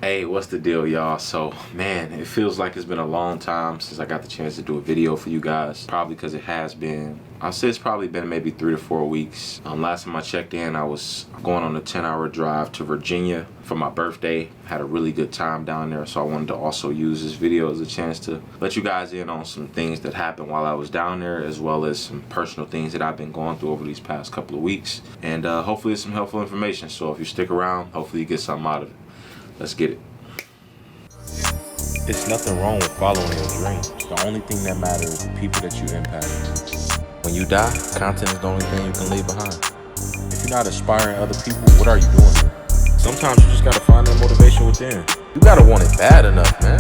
Hey, what's the deal, y'all? So, man, it feels like it's been a long time since I got the chance to do a video for you guys. Probably because it has been, I'll say it's probably been maybe 3 to 4 weeks. Last time I checked in, I was going on a 10-hour drive to Virginia for my birthday. Had a really good time down there, so I wanted to also use this video as a chance to let you guys in on some things that happened while I was down there, as well as some personal things that I've been going through over these past couple of weeks. And hopefully it's some helpful information. So if you stick around, hopefully you get something out of it. Let's get it. It's nothing wrong with following your dreams. The only thing that matters is the people that you impact. When you die, content is the only thing you can leave behind. If you're not inspiring other people, what are you doing here? Sometimes you just gotta find that motivation within. You gotta want it bad enough, man.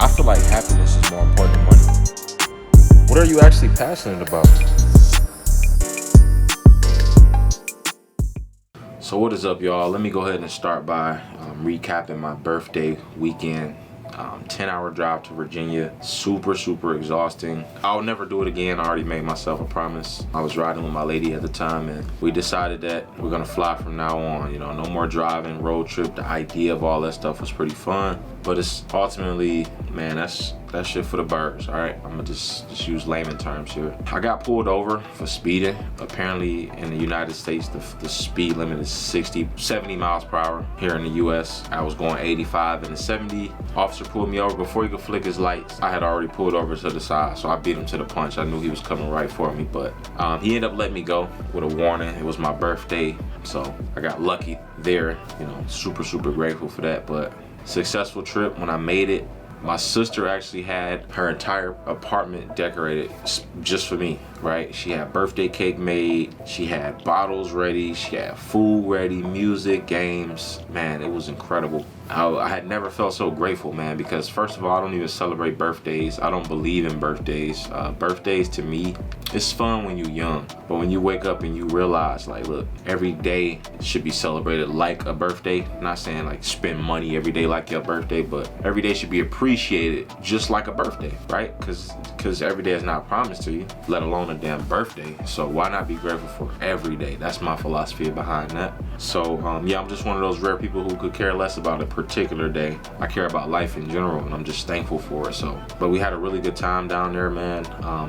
I feel like happiness is more important than money. What are you actually passionate about? So what is up, y'all? Let me go ahead and start by recapping my birthday weekend. 10-hour drive to Virginia. Super exhausting. I'll never do it again. I already made myself a promise. I was riding with my lady at the time, and we decided that we're gonna fly from now on. You know, no more driving, road trip. The idea of all that stuff was pretty fun, but it's ultimately, man, that's shit for the birds. All right, I'm gonna just use layman terms here. I got pulled over for speeding. Apparently in the United States, the speed limit is 70 miles per hour. Here in the US, I was going 85 and the 70. Officer pulled me over. Before he could flick his lights, I had already pulled over to the side, so I beat him to the punch. I knew he was coming right for me, but he ended up letting me go with a warning. It was my birthday, so I got lucky there. You know, super grateful for that. But successful trip. When I made it, my sister actually had her entire apartment decorated just for me, right? She had birthday cake made, she had bottles ready, she had food ready, music, games. Man, it was incredible. I had never felt so grateful, man, because first of all, I don't even celebrate birthdays. I don't believe in birthdays. Birthdays to me, it's fun when you're young, but when you wake up and you realize, like, look, every day should be celebrated like a birthday. I'm not saying like spend money every day like your birthday, but every day should be appreciated just like a birthday, right? Because every day is not promised to you, let alone a damn birthday. So why not be grateful for every day? That's my philosophy behind that. So yeah, I'm just one of those rare people who could care less about a particular day. I care about life in general, and I'm just thankful for it. So, but we had a really good time down there, man.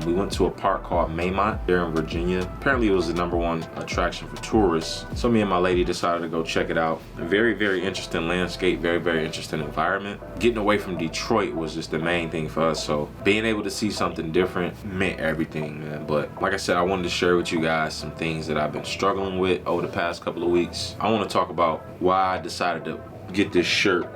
We went to a park called Maymont there in Virginia. Apparently it was the #1 attraction for tourists. So me and my lady decided to go check it out. A very interesting landscape, very interesting environment. Getting away from Detroit was just the main thing for us. So being able to see something different meant everything, man. But like I said, I wanted to share with you guys some things that I've been struggling with over the past couple of weeks. I want to talk about why I decided to get this shirt.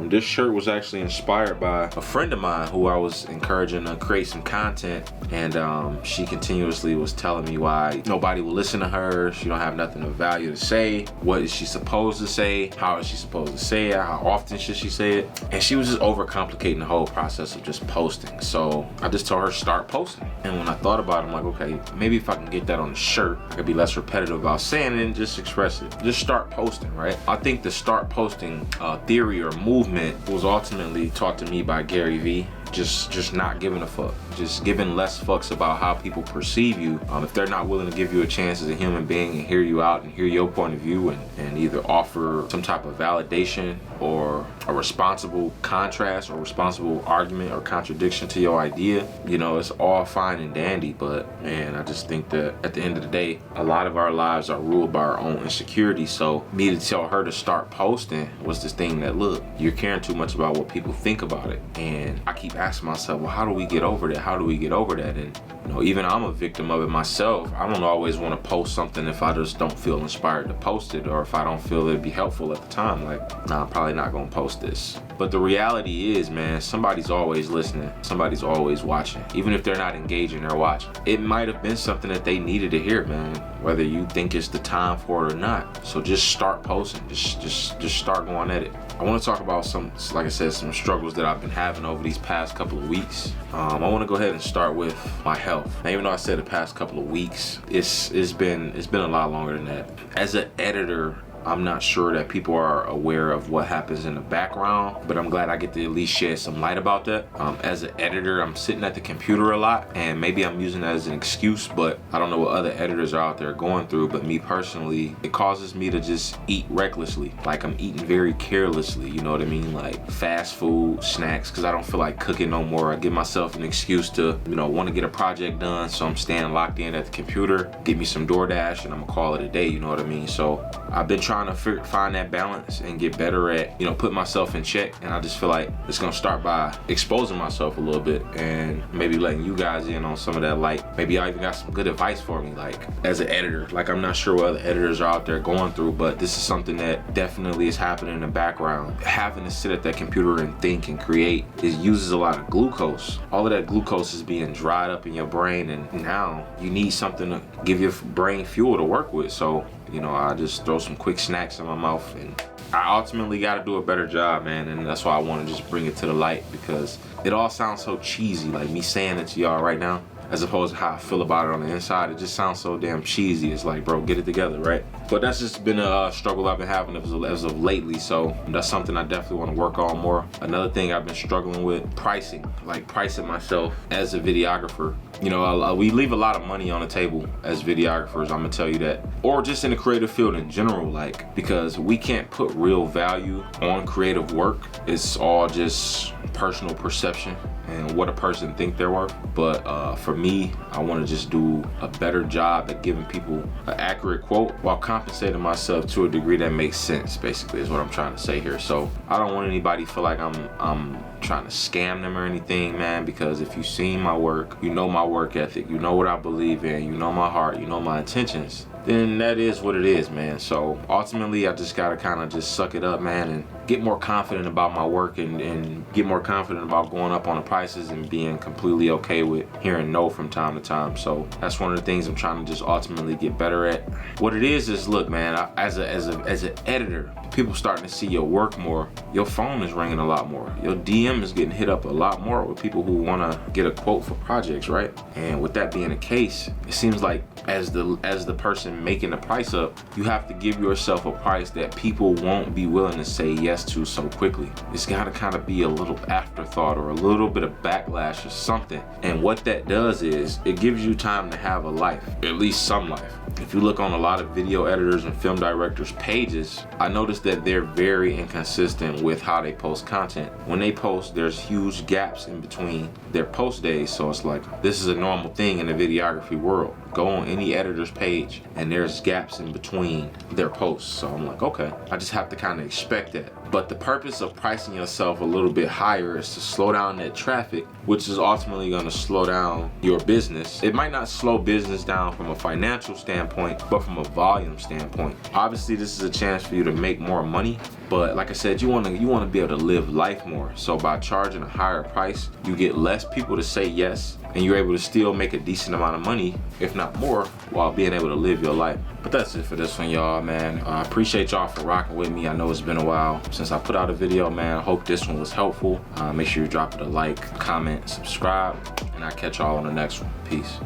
This shirt was actually inspired by a friend of mine who I was encouraging to create some content, and she continuously was telling me why nobody will listen to her. She don't have nothing of value to say. What is she supposed to say? How is she supposed to say it? How often should she say it? And she was just overcomplicating the whole process of just posting. So I just told her, start posting. And when I thought about it, I'm like, okay, maybe if I can get that on a shirt, I could be less repetitive about saying it and just express it. Just start posting, right? I think the start posting theory or movement was ultimately taught to me by Gary Vee. Just not giving a fuck. Just giving less fucks about how people perceive you. If they're not willing to give you a chance as a human being and hear you out and hear your point of view and either offer some type of validation or a responsible contrast or responsible argument or contradiction to your idea, you know, it's all fine and dandy. But man, I just think that at the end of the day, a lot of our lives are ruled by our own insecurities. So me to tell her to start posting was this thing that, look, you're caring too much about what people think about it. And I keep asking myself, well, how do we get over that? How do we get over that? And you know, even I'm a victim of it myself. I don't always want to post something if I just don't feel inspired to post it, or if I don't feel it'd be helpful at the time. Like, nah, I'm probably not gonna post this. But the reality is, man, somebody's always listening. Somebody's always watching. Even if they're not engaging, they're watching. It might have been something that they needed to hear, man, whether you think it's the time for it or not. So just start posting. Just start going at it. I want to talk about some, like I said, some struggles that I've been having over these past couple of weeks. I want to go ahead and start with my health. Now, even though I said the past couple of weeks, it's been a lot longer than that. As an editor I'm not sure that people are aware of what happens in the background, but I'm glad I get to at least shed some light about that. As an editor, I'm sitting at the computer a lot, and maybe I'm using that as an excuse, but I don't know what other editors are out there going through. But me personally, it causes me to just eat recklessly. Like, I'm eating very carelessly, you know what I mean? Like fast food, snacks, because I don't feel like cooking no more. I give myself an excuse to, want to get a project done, so I'm staying locked in at the computer. Give me some DoorDash and I'm gonna call it a day, you know what I mean? So I've been trying to find that balance and get better at, putting myself in check. And I just feel like it's gonna start by exposing myself a little bit and maybe letting you guys in on some of that. Like, maybe I even got some good advice for me, like as an editor. Like, I'm not sure what other editors are out there going through, but this is something that definitely is happening in the background. Having to sit at that computer and think and create, it uses a lot of glucose. All of that glucose is being dried up in your brain, and now you need something to give your brain fuel to work with. So I just throw some quick snacks in my mouth, and I ultimately got to do a better job, man. And that's why I want to just bring it to the light, because it all sounds so cheesy, like me saying it to y'all right now, as opposed to how I feel about it on the inside. It just sounds so damn cheesy. It's like, bro, get it together, right? But that's just been a struggle I've been having as of lately. So that's something I definitely want to work on more. Another thing I've been struggling with, pricing. Like, pricing myself as a videographer. We leave a lot of money on the table as videographers, I'm gonna tell you that. Or just in the creative field in general, like, because we can't put real value on creative work. It's all just personal perception and what a person think they're worth. But for me, I want to just do a better job at giving people an accurate quote while compensating myself to a degree that makes sense, basically, is what I'm trying to say here. So I don't want anybody to feel like I'm trying to scam them or anything, man, because if you've seen my work, you know my work ethic, you know what I believe in, you know my heart, you know my intentions, then that is what it is, man. So ultimately, I just gotta kind of just suck it up, man, and get more confident about my work and get more confident about going up on the prices and being completely okay with hearing no from time to time. So that's one of the things I'm trying to just ultimately get better at. What it is, look, man, as an editor, people starting to see your work more. Your phone is ringing a lot more. Your DM is getting hit up a lot more with people who want to get a quote for projects, right? And with that being the case, it seems like as the person making the price up, you have to give yourself a price that people won't be willing to say yes to so quickly. It's got to kind of be a little afterthought or a little bit of backlash or something. And what that does is it gives you time to have a life, at least some life. If you look on a lot of video editors and film directors' pages, I noticed that they're very inconsistent with how they post content. When they post, there's huge gaps in between their post days. So it's like, this is a normal thing in the videography world. Go on any editor's page and there's gaps in between their posts. So I'm like, okay, I just have to kind of expect that. But the purpose of pricing yourself a little bit higher is to slow down that traffic, which is ultimately going to slow down your business. It might not slow business down from a financial standpoint, but from a volume standpoint. Obviously, this is a chance for you to make more money, but like I said, you want to be able to live life more. So by charging a higher price, you get less people to say yes, and you're able to still make a decent amount of money, if not more, while being able to live your life. But that's it for this one, y'all, man. I appreciate y'all for rocking with me. I know it's been a while since I put out a video, man. I hope this one was helpful. Make sure you drop it a like, comment, subscribe, and I'll catch y'all on the next one. Peace.